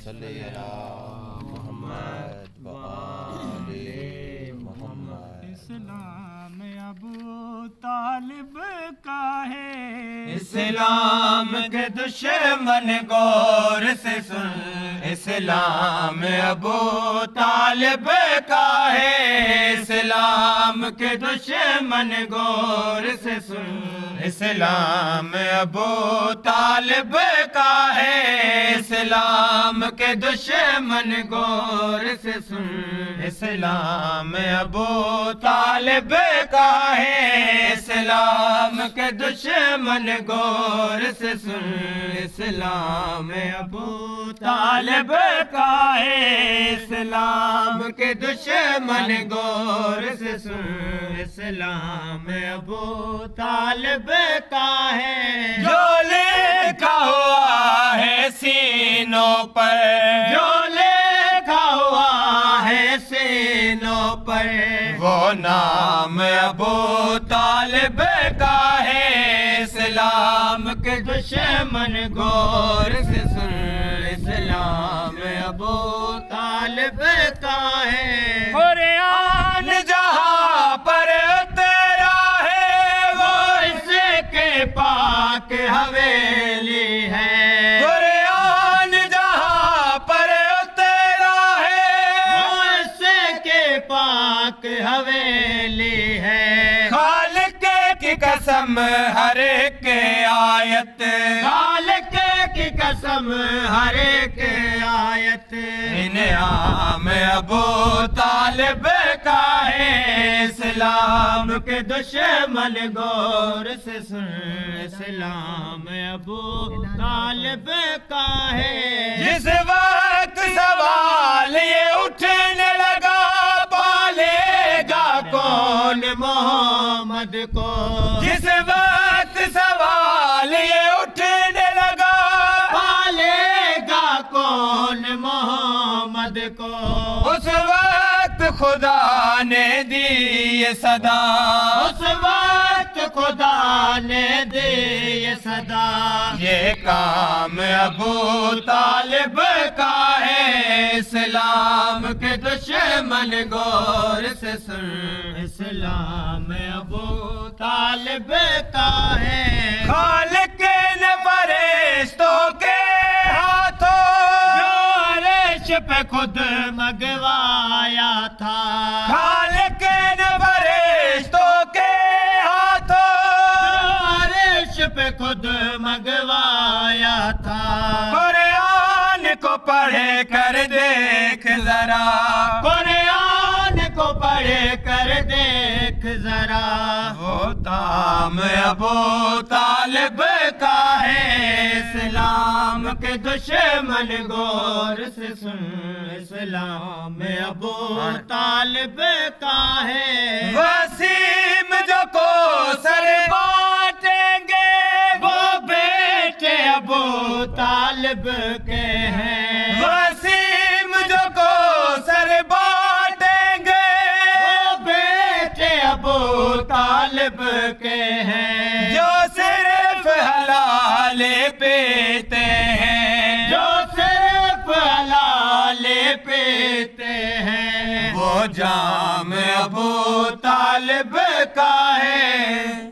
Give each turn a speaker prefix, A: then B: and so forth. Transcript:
A: صلی علی محمد و آل محمد۔
B: اسلام ابو طالب کا ہے،
C: اسلام کے دشمن غور سے سن، اسلام ابو طالب کا ہے، اسلام کے دشمن غور سے سن، اسلام ابو طالب کا ہے، اسلام کے دشمن غور سے سن، اسلام ابو طالب کا ہے، اسلام کے دشمن غور سے سن، اسلام ابو طالب کا ہے، اسلام کے دشمن غور سے سن، اسلام ابو طالب کا ہے، جو لکھا ہوا ہے سینوں پر، جو لکھا ہوا ہے سینوں پر، وہ نام ابو طالب کا ہے، اسلام کے دشمن غور سے سن، اسلام ابو طالب کا ہے، قرآن جہاں پر اترا ہے وہ اس کے پاک حویلی ہے، قرآن جہاں پر اترا ہے وہ اس کے پاک حویلی ہے، خالق کی قسم ہر ایک آیت، خالق کی قسم ہر ایک آیت، انعام ابو طالب کا ہے، اسلام کے دشمن غور سے سن، اسلام ابو طالب کا ہے، جس وقت سوال یہ اٹھنے لگا پالے گا کون محمد کو، جس وقت سوال یہ اٹھنے لگا پالے گا کون محمد کو، اس وقت خدا نے دی یہ صدا، اس وقت خدا نے دی یہ صدا، یہ کام ابو طالب کا ہے، اسلام کے دشمن غور سے سن، اسلام ابو طالب کا ہے، خالق نے فرشتوں کے ہاتھوں جو عرش پہ خود منگوایا تھا، خالق نے فرشتوں کے ہاتھوں جو عرش پہ خود منگوایا تھا، قرآن کو پڑھ کر دیکھ ذرا، قرآن کو پڑھ کر دیکھ ذرا، وہ تام ابو طالب کا ہے، اسلام کے دشمن غور سے سن، اسلام ابو طالب کا ہے، وسیم جو کو سر بانٹیں گے وہ بیٹے ابو طالب کے ہیں، وسیم جو کو سر بانٹیں گے وہ بیٹے ابو طالب کے ہیں، جو صرف حلال پیتے ہیں، جو صرف حلال پیتے ہیں، وہ جام ابو طالب کا ہے۔